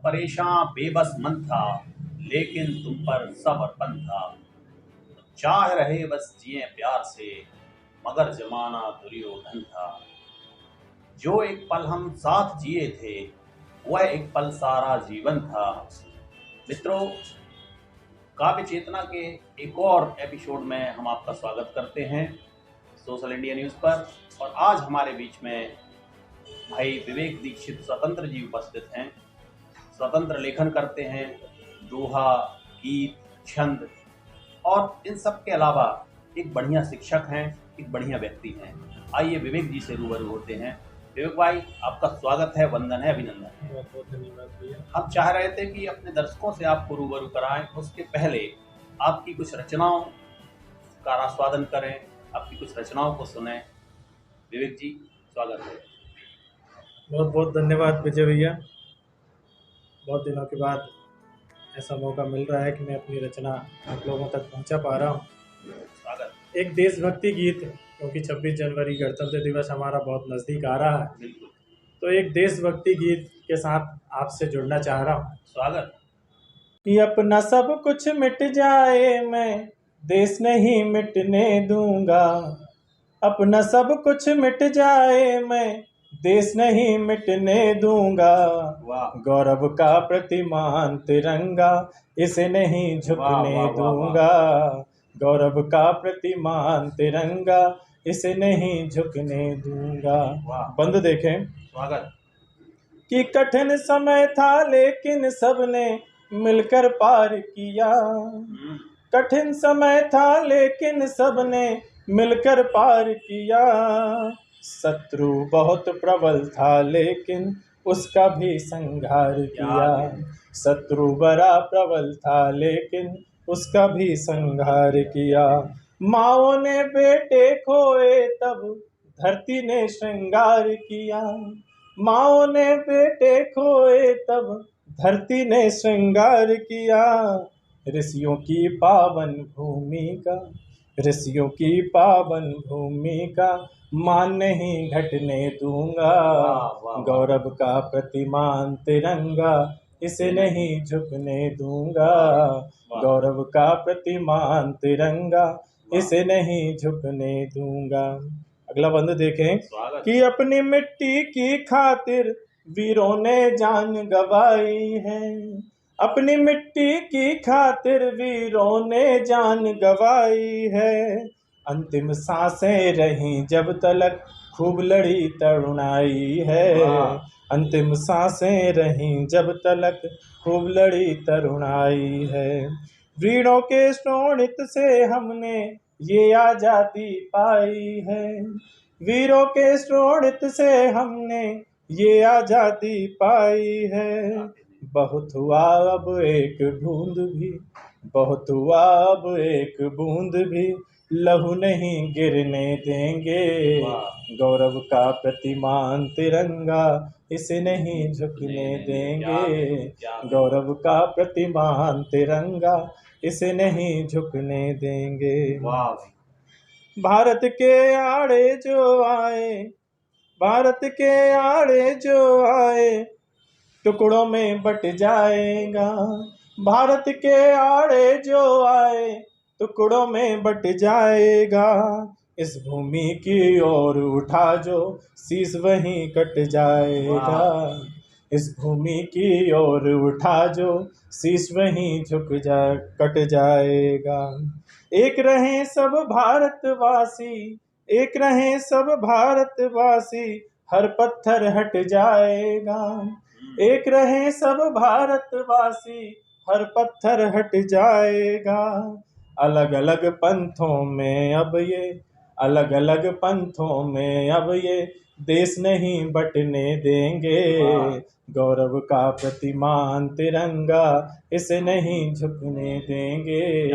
परेशान बेबस मन था, लेकिन तुम पर सब अर्पण था। चाह रहे बस जिए प्यार से, मगर जमाना दुर्योधन था। जो एक पल हम साथ जिए थे, वह एक पल सारा जीवन था। मित्रों, काव्य चेतना के एक और एपिसोड में हम आपका स्वागत करते हैं सोशल इंडिया न्यूज़ पर। और आज हमारे बीच में भाई विवेक दीक्षित स्वतंत्र जी उपस्थित हैं। स्वतंत्र लेखन करते हैं, दोहा, गीत, छंद और इन सब के अलावा एक बढ़िया शिक्षक हैं, एक बढ़िया व्यक्ति हैं। आइए विवेक जी से रूबरू होते हैं। विवेक भाई, आपका स्वागत है, वंदन है, अभिनंदन है। बहुत बहुत धन्यवाद भैया। हम चाह रहे थे कि अपने दर्शकों से आपको रूबरू कराएं, उसके पहले आपकी कुछ रचनाओं का आस्वादन करें, आपकी कुछ रचनाओं को सुने। विवेक जी, स्वागत है। बहुत बहुत धन्यवाद विजय भैया। बहुत दिनों के बाद ऐसा मौका मिल रहा है कि मैं अपनी रचना आप लोगों तक पहुंचा पा रहा हूं। स्वागत। एक देशभक्ति गीत, क्योंकि 26 जनवरी गणतंत्र दिवस हमारा बहुत नज़दीक आ रहा है, बिल्कुल, तो एक देशभक्ति गीत के साथ आपसे जुड़ना चाह रहा हूँ। स्वागत। कि अपना सब कुछ मिट जाए, मैं देश नहीं मिटने दूंगा। अपना सब कुछ मिट जाए, मैं देश नहीं मिटने दूंगा। वाह, गौरव का प्रतिमान तिरंगा, इसे नहीं वाह, झुकने वाह, वाह, वाह। दूंगा। गौरव का प्रतिमान तिरंगा, इसे नहीं झुकने दूंगा। वाह। बंद देखें स्वागत। कि कठिन समय था, लेकिन सबने मिलकर पार किया। कठिन समय था, लेकिन सबने मिलकर पार किया। शत्रु बहुत प्रबल था, लेकिन उसका भी संहार किया। शत्रु बड़ा प्रबल था, लेकिन उसका भी संहार किया। माओ ने बेटे खोए, तब धरती ने श्रृंगार किया। माओ ने बेटे खोए, तब धरती ने श्रृंगार किया। ऋषियों की पावन भूमि का, ऋषियों की पावन भूमि का मान नहीं घटने दूंगा। गौरव का प्रतिमान तिरंगा, इसे नहीं झुकने दूंगा। गौरव का प्रतिमान तिरंगा, इसे नहीं झुकने दूंगा। अगला बंद देखें कि अपनी मिट्टी की खातिर वीरों ने जान गंवाई है। अपनी मिट्टी की खातिर वीरों ने जान गंवाई है। अंतिम सांसें रहीं जब तलक खूब लड़ी तरुणाई है। अंतिम सांसें रहीं जब तलक खूब लड़ी तरुणाई है। वीरों के शोणित से हमने ये आजादी पाई है। वीरों के शोणित से हमने ये आजादी पाई है। बहुत हुआ अब एक बूंद भी, बहुत हुआ अब एक बूंद भी लहू नहीं गिरने देंगे। गौरव का प्रतिमान तिरंगा, इसे नहीं झुकने देंगे। गौरव का प्रतिमान तिरंगा, इसे नहीं झुकने देंगे। भारत के आड़े जो आए, भारत के आड़े जो आए, टुकड़ों में बट जाएगा। भारत के आड़े जो आए, टुकड़ों में बट जाएगा। इस भूमि की ओर उठा जो शीश वहीं कट जाएगा। इस भूमि की ओर उठा जो शीश वहीं कट जाएगा। एक रहे सब भारतवासी, एक रहे सब भारतवासी, हर पत्थर हट जाएगा। एक रहे सब भारतवासी, हर पत्थर हट जाएगा। अलग अलग पंथों में अब ये, अलग अलग पंथों में अब ये देश नहीं बटने देंगे। गौरव का प्रतिमान तिरंगा, इसे नहीं झुकने देंगे।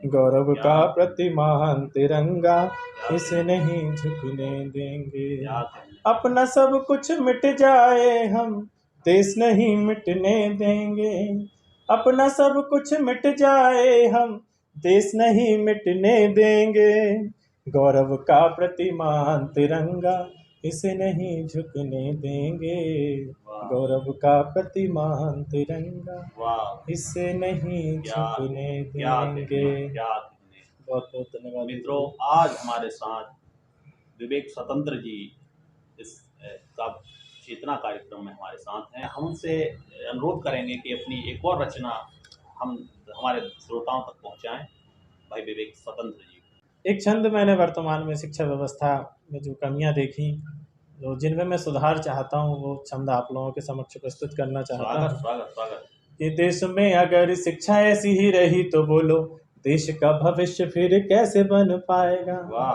गौरव का प्रतिमान तिरंगा, इसे नहीं झुकने देंगे। अपना सब कुछ मिट जाए, हम देश नहीं मिटने देंगे। अपना सब कुछ मिट जाए, हम देश नहीं मिटने देंगे। गौरव का प्रतिमान तिरंगा, इसे नहीं झुकने देंगे, वाह गौरव का प्रतिमान तिरंगा, वाह, इसे नहीं क्या झुकने क्या देंगे। कहने, क्या कहने। बहुत बहुत धन्यवाद मित्रों, गुरुजी। आज हमारे साथ विवेक स्वतंत्र जी इस का चेतना कार्यक्रम में हमारे साथ हैं। हम उनसे अनुरोध करेंगे कि अपनी एक और रचना हम हमारे श्रोताओं तक पहुंचाएं। भाई विवेक स्वतंत्र जी। एक छंद मैंने वर्तमान में शिक्षा व्यवस्था में जो कमियां देखी, जो जिनमें मैं सुधार चाहता हूं, वो छंद आप लोगों के समक्ष प्रस्तुत करना चाहता स्वागत हूं स्वागत स्वागत। कि देश में अगर शिक्षा ऐसी ही रही तो बोलो, देश का भविष्य फिर कैसे बन पाएगा। वाह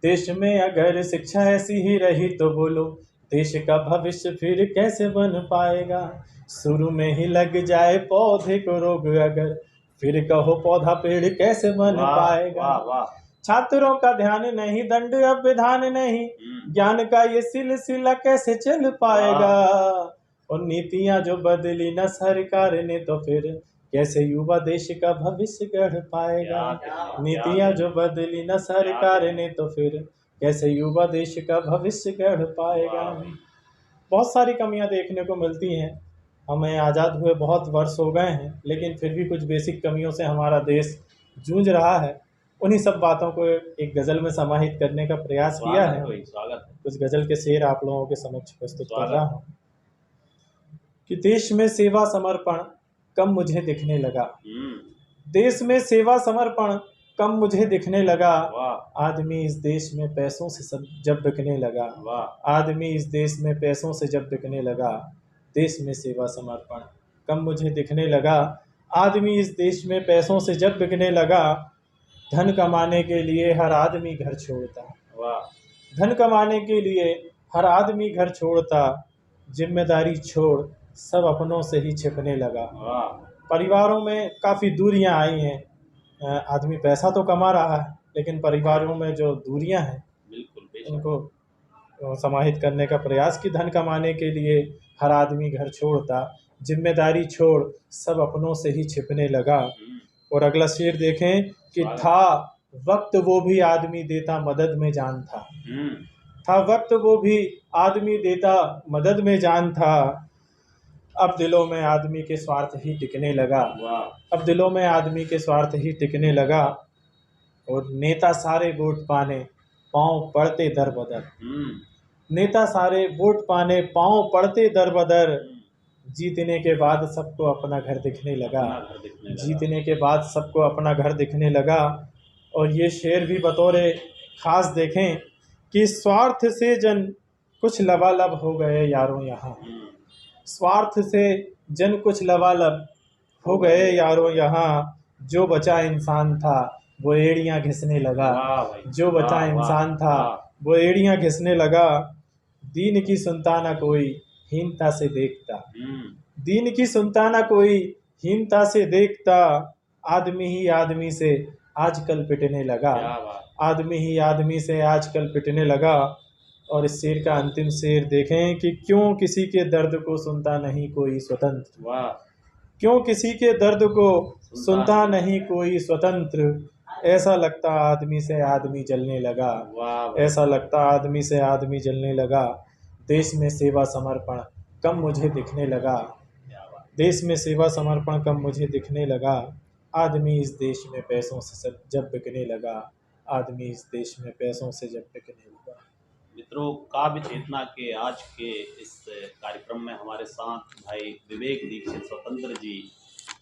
देश में अगर शिक्षा ऐसी ही रही तो बोलो, देश का भविष्य फिर कैसे बन पाएगा। शुरू में ही लग जाए पौधे को रोग अगर, फिर कहो पौधा पेड़ कैसे बन वाह पाएगा। वाह वाह। छात्रों का ध्यान नहीं, दंड अब विधान नहीं, ज्ञान का ये सिलसिला कैसे चल पाएगा। और नीतियां जो बदली न सरकार ने तो फिर कैसे युवा देश का भविष्य गढ़ पाएगा। नीतियां जो बदली न सरकार ने तो फिर कैसे युवा देश का भविष्य गढ़ पाएगा। बहुत सारी कमियां देखने को मिलती हैं। हमें आज़ाद हुए बहुत वर्ष हो गए हैं, लेकिन फिर भी कुछ बेसिक कमियों से हमारा देश जूझ रहा है। उन्हीं सब बातों को एक गज़ल में समाहित करने का प्रयास किया है। स्वागत है। कुछ गज़ल के शेर आप लोगों के समक्ष प्रस्तुत कर रहा हूँ कि देश में सेवा समर्पण कम मुझे दिखने लगा। देश में सेवा समर्पण कम मुझे दिखने लगा। आदमी इस देश में पैसों से सब जब बिकने लगा। आदमी इस देश में पैसों से जब बिकने लगा, देश में सेवा समर्पण कम मुझे दिखने लगा। आदमी इस देश में पैसों से जब बिकने लगा, धन कमाने के लिए हर आदमी घर छोड़ता। धन कमाने के लिए हर आदमी घर छोड़ता, जिम्मेदारी छोड़ सब अपनों से ही छिपने लगा। परिवारों में काफ़ी दूरियां आई हैं। आदमी पैसा तो कमा रहा है, लेकिन परिवारों में जो दूरियां हैं उनको समाहित करने का प्रयास कि धन कमाने के लिए हर आदमी घर छोड़ता, जिम्मेदारी छोड़ सब अपनों से ही छिपने लगा। और अगला शेर देखें कि था वक्त वो भी आदमी देता मदद में जान था। था वक्त वो भी आदमी देता मदद में जान था। अब दिलों में आदमी के स्वार्थ ही टिकने लगा। अब दिलों में आदमी के स्वार्थ ही टिकने लगा। और नेता सारे वोट पाने पांव पड़ते दर बदर। नेता सारे वोट पाने पांव पड़ते दर बदर। जीतने के बाद सबको अपना घर दिखने लगा। जीतने के बाद सबको अपना घर दिखने लगा। और ये शेर भी बतौरे खास देखें कि स्वार्थ से जन कुछ लबालब हो गए यारों यहाँ। स्वार्थ से जन कुछ लबालब हो गए यारों यहाँ। जो बचा इंसान था वो एड़ियाँ घिसने लगा। जो बचा इंसान था वो एड़ियाँ घिसने लगा। दीन की सुनता ना कोई हीनता से देखता। दीन की सुनता ना कोई हीनता से देखता। आदमी ही आदमी से आजकल पिटने लगा। आदमी ही आदमी से आजकल पिटने लगा। और इस शेर का अंतिम शेर देखें कि क्यों किसी के दर्द को सुनता नहीं कोई स्वतंत्र। क्यों किसी के दर्द को सुनता नहीं कोई स्वतंत्र। ऐसा लगता आदमी से आदमी जलने लगा। ऐसा लगता आदमी से आदमी जलने लगा। देश में सेवा समर्पण कम मुझे दिखने लगा। देश में सेवा समर्पण कम मुझे दिखने लगा। आदमी इस देश में पैसों से सब जब बिकने लगा। आदमी इस देश में पैसों से जब बिकने लगा। मित्रों, काव्य चेतना के आज के इस कार्यक्रम में हमारे साथ भाई विवेक दीक्षित स्वतंत्र जी,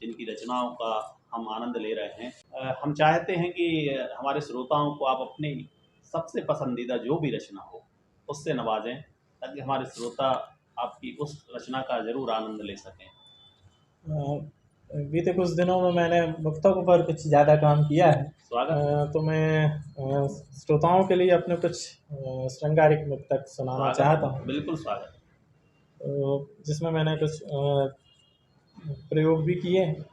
जिनकी रचनाओं का हम आनंद ले रहे हैं। हम चाहते हैं कि हमारे श्रोताओं को आप अपनी सबसे पसंदीदा जो भी रचना हो उससे नवाजें, ताकि हमारे श्रोता आपकी उस रचना का जरूर आनंद ले सकें। बीते कुछ दिनों में मैंने मुक्तकों पर कुछ ज़्यादा काम किया है। तो मैं श्रोताओं के लिए अपने कुछ श्रृंगारिक मुक्तक सुनाना चाहता हूँ। बिल्कुल स्वागत। जिसमें मैंने कुछ प्रयोग भी किए हैं।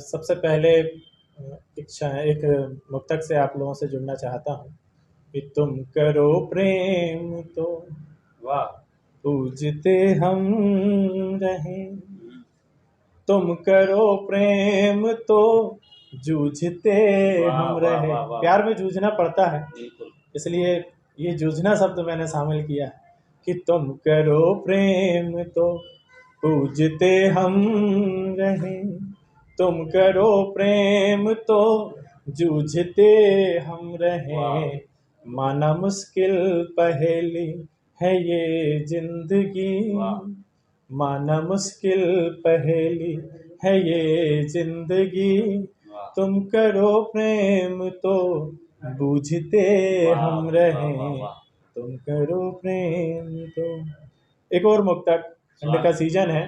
सबसे पहले एक मुक्तक से आप लोगों से जुड़ना चाहता हूँ कि तुम करो प्रेम तो वाह पूजते हम रहें। तुम करो प्रेम तो जूझते हम रहे। प्यार में जूझना पड़ता है, इसलिए ये जूझना शब्द मैंने शामिल किया कि तुम करो प्रेम तो पूजते हम रहें, तुम करो प्रेम तो जूझते हम रहें, माना मुश्किल पहेली है ये जिंदगी, माना मुश्किल पहेली है ये जिंदगी, तुम करो प्रेम तो बूझते हम रहें, तुम करो प्रेम तो। एक और मुक्तक, ठंड का सीजन है,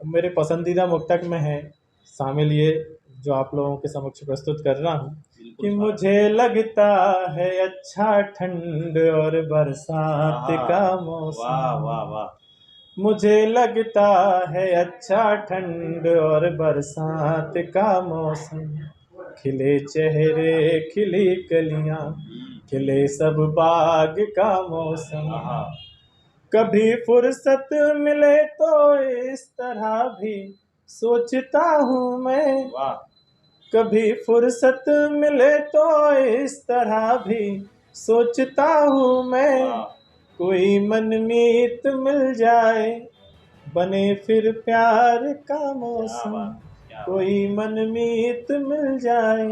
मेरे पसंदीदा मुक्तक में है शामिल ये जो आप लोगों के समक्ष प्रस्तुत कर रहा हूँ कि मुझे लगता है अच्छा ठंड और बरसात का मौसम, वाह वाह वाह, मुझे लगता है अच्छा ठंड और बरसात का मौसम, खिले चेहरे खिली कलियां खिले सब बाग का मौसम, कभी फुर्सत मिले तो इस तरह भी सोचता हूँ मैं, वाह, कभी फुर्सत मिले तो इस तरह भी सोचता हूँ मैं, वाह, कोई मनमीत मिल जाए बने फिर प्यार का क्या मौसम, बात, क्या बात। कोई मनमीत मिल जाए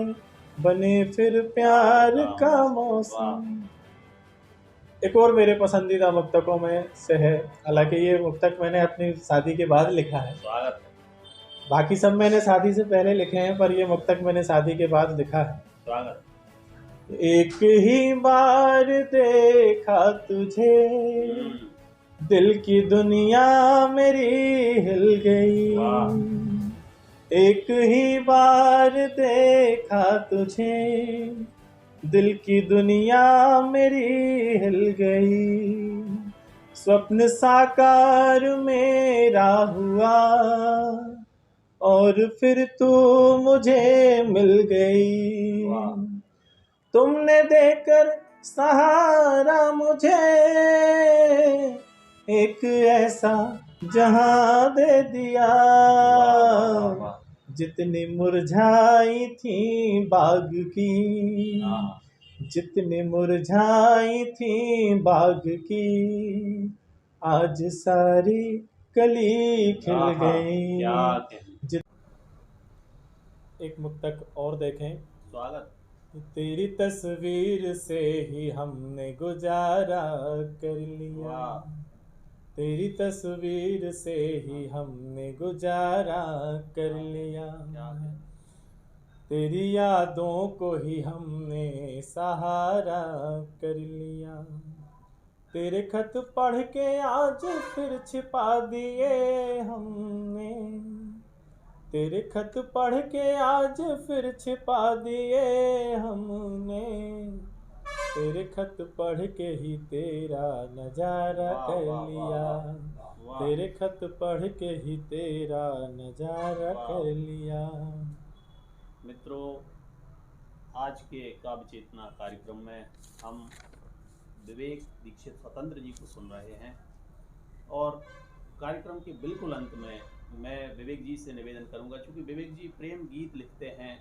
बने फिर प्यार का मौसम। एक और मेरे पसंदीदा मुक्तकों में से है, हालांकि ये मुक्तक मैंने अपनी शादी के बाद लिखा है, स्वागत है, बाकी सब मैंने शादी से पहले लिखे हैं, पर ये मुक्तक मैंने शादी के बाद लिखा है। स्वागत, एक ही बार देखा तुझे दिल की दुनिया मेरी हिल गई, एक ही बार देखा तुझे दिल की दुनिया मेरी हिल गई, स्वप्न साकार मेरा हुआ और फिर तू मुझे मिल गई, तुमने देकर सहारा मुझे एक ऐसा जहां दे दिया, जितनी मुरझाई थी बाग की, जितनी मुरझाई थी बाग की, आज सारी कली खिल गई। एक मुक्तक और देखें, स्वागत, तेरी तस्वीर से ही हमने गुजारा कर लिया, तेरी तस्वीर से ही हमने गुजारा कर लिया, तेरी यादों को ही हमने सहारा कर लिया, तेरे खत पढ़ के आज फिर छिपा दिए हमने, तेरे खत पढ़ के आज फिर छिपा दिए हमने, तेरे खत पढ़ के ही तेरा नजारा कर लिया, तेरे खत पढ़ के ही तेरा नजारा कर लिया। मित्रों, आज के काव्य चेतना कार्यक्रम में हम विवेक दीक्षित स्वतंत्र जी को सुन रहे हैं, और कार्यक्रम के बिल्कुल अंत में मैं विवेक जी से निवेदन करूंगा, क्योंकि विवेक जी प्रेम गीत लिखते हैं,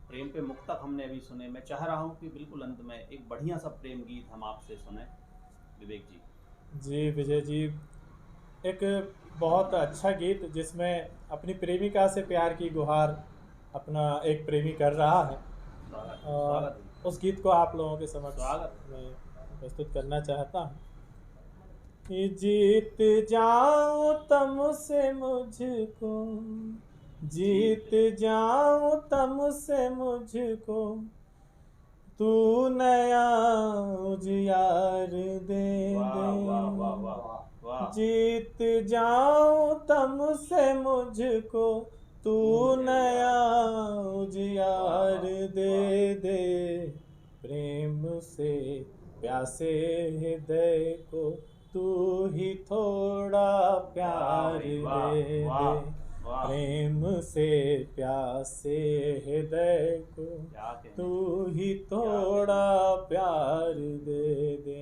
प्रेम पे मुक्तक हमने अभी सुने, मैं चाह रहा हूं कि बिल्कुल अंत में एक बढ़िया सा प्रेम गीत हम आपसे सुने। विवेक जी। जी विजय जी, एक बहुत अच्छा गीत जिसमें अपनी प्रेमिका से प्यार की गुहार अपना एक प्रेमी कर रहा है, स्वागत, उस गीत को आप लोगों के समक्ष मैं प्रस्तुत करना चाहता हूँ। जीत जाऊं तुमसे मुझको, जीत जाऊं तुमसे मुझको, तू नया उजियार दे दे, जीत जाऊं तुमसे मुझको, तू नया उजियार दे दे, प्रेम से प्यासे हृदय को तू ही थोड़ा प्यार दे दे, प्रेम से प्यासे हृदय को तू ही थोड़ा प्यार दे दे।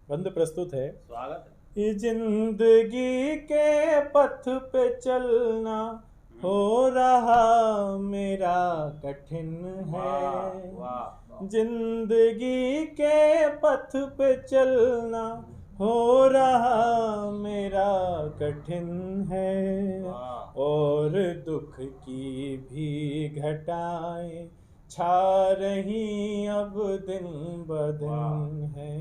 बंद प्रस्तुत है। स्वागत। जिंदगी के पथ पे चलना हो रहा मेरा कठिन है। वाह जिंदगी के पथ पे चलना हो रहा मेरा कठिन है। वाह और दुख की भी घटाएं छा रही अब दिन ब दिन है।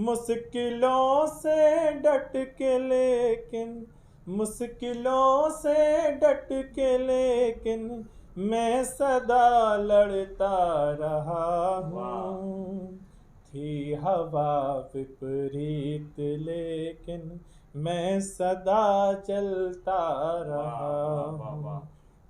मुश्किलों से डट के लेकिन मुश्किलों से डट के लेकिन मैं सदा लड़ता रहा हूँ। थी हवा विपरीत लेकिन मैं सदा चलता रहा हूँ।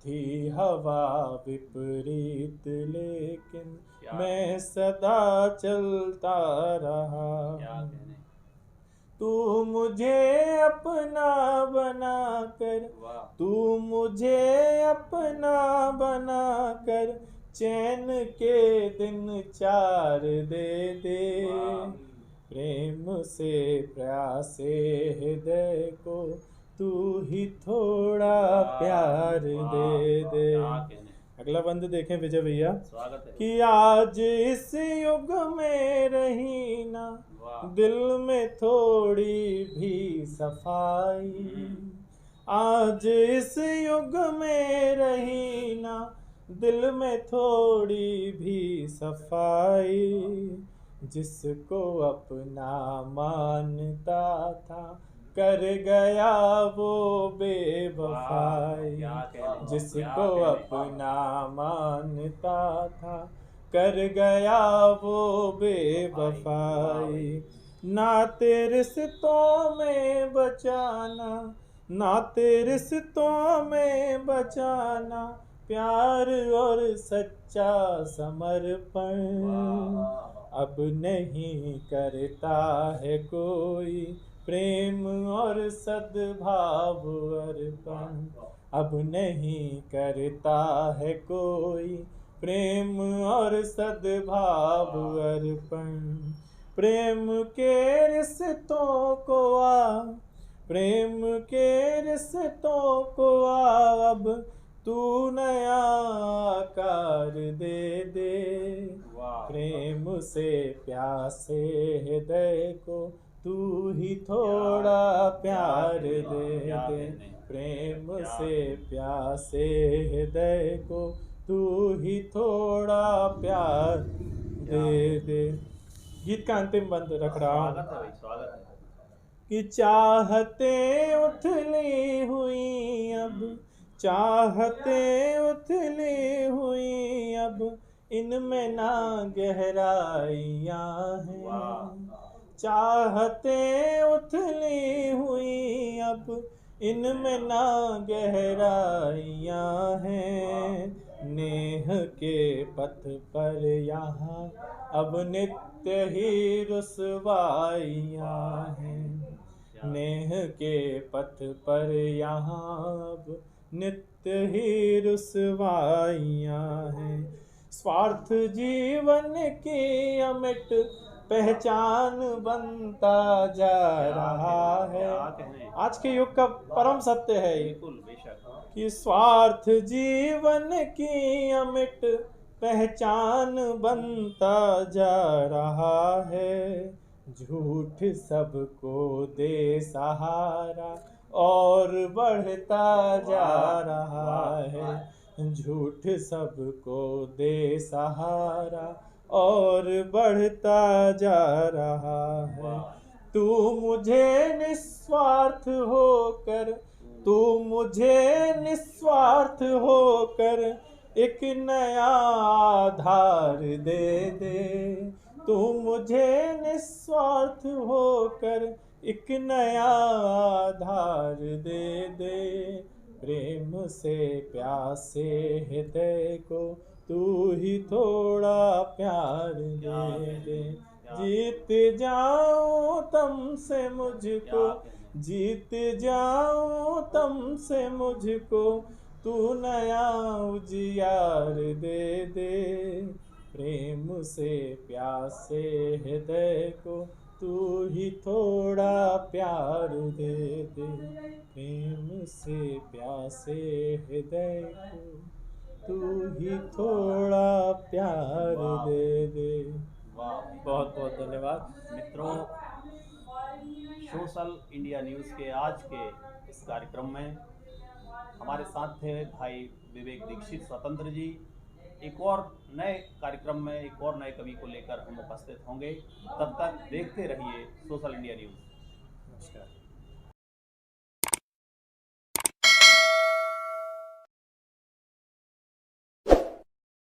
थी हवा विपरीत लेकिन क्या मैं सदा चलता रहा क्या हूँ। कहने तू मुझे अपना बना कर वाह तू मुझे अपना बना कर चैन के दिन 4 दे दे। वाह प्रेम से प्यासे हृदय को तू ही थोड़ा प्यार दे दे। क्या कहने अगला बंद देखें विजय भैया स्वागत है कि आज इस युग में रही ना वाह दिल में थोड़ी भी सफाई। आज इस युग में रही ना दिल में थोड़ी भी सफाई। जिसको अपना मानता था कर गया वो बेवफाई। क्या कहने जिसको अपना मानता था कर गया वो बेवफाई। नाते रिश्तों में बचाना नाते रिश्तों में बचाना प्यार और सच्चा समर्पण अब नहीं करता है कोई प्रेम और सद्भाव अर्पण। अब नहीं करता है कोई प्रेम और सद्भाव अर्पण। प्रेम के रिश्तों को प्रेम के रिश्तों को अब तू नया आकार दे दे। प्रेम से प्यासे हृदय को तू ही थोड़ा प्यार दे दे। प्रेम से प्यासे हृदय को तू ही थोड़ा प्यार दे दे। गीत का अंतिम बंद रख रहा हूँ स्वागत है भाई स्वागत है कि चाहते उथली हुई अब चाहते उथली हुई अब इनमें ना गहराइयाँ हैं। चाहते उथली हुई अब इनमें ना गहराइयाँ हैं। नेह के पथ पर यहाँ अब नित्य ही रुसवाइयाँ हैं। नेह के पथ पर यहाँ अब नित्य ही रुसवाइयाँ हैं। स्वार्थ जीवन की अमिट पहचान बनता जा रहा है। आज के युग का परम सत्य है ये बिल्कुल बेशक कि स्वार्थ जीवन की अमिट पहचान बनता जा रहा है। झूठ सबको दे सहारा और बढ़ता जा रहा है। झूठ सबको दे सहारा और बढ़ता जा रहा है। तू मुझे निस्वार्थ होकर तू मुझे निस्वार्थ होकर एक नया आधार दे दे। तू मुझे निस्वार्थ होकर एक नया आधार दे दे। प्रेम से प्यासे हृदय को तू ही थोड़ा प्यार दे दे। जीत जाऊं तुमसे मुझको जीत जाऊं तुमसे मुझको तू नया उजियार दे दे। प्रेम से प्यासे हृदय को तू ही थोड़ा प्यार दे दे, प्रेम से प्यासे हृदय को, तू ही थोड़ा प्यार वाह दे दे। वाह बहुत बहुत धन्यवाद। मित्रों, सोशल इंडिया न्यूज़ के आज के इस कार्यक्रम में हमारे साथ थे भाई विवेक दीक्षित स्वतंत्र जी। एक और नए कार्यक्रम में एक और नए कवि को लेकर हम उपस्थित होंगे। तब तक देखते रहिए सोशल इंडिया न्यूज़। नमस्कार।